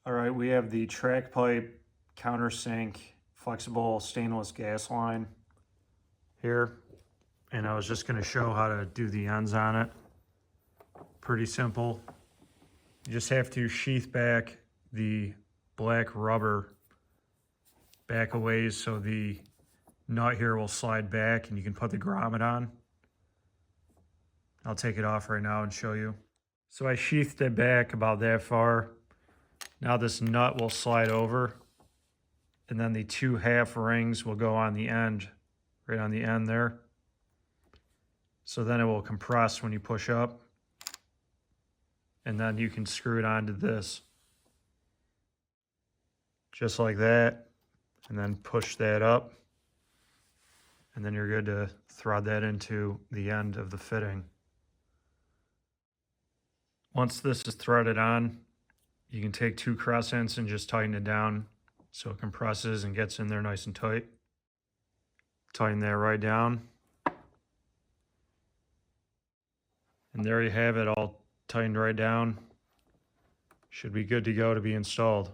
All right, we have the TracPipe countersink flexible stainless gas line here, and I was just going to show how to do the ends on it. Pretty simple. You just have to sheath back the black rubber back a ways so the nut here will slide back and you can put the grommet on. I'll take it off right now and show you. So I sheathed it back about that far. Now this nut will slide over, and then the two half rings will go on the end, right on the end there. So then it will compress when you push up, and then you can screw it onto this. Just like that, and then push that up, and then you're good to thread that into the end of the fitting. Once this is threaded on, you can take two crescents and just tighten it down so it compresses and gets in there nice and tight. Tighten that right down. And there you have it, all tightened right down. Should be good to go to be installed.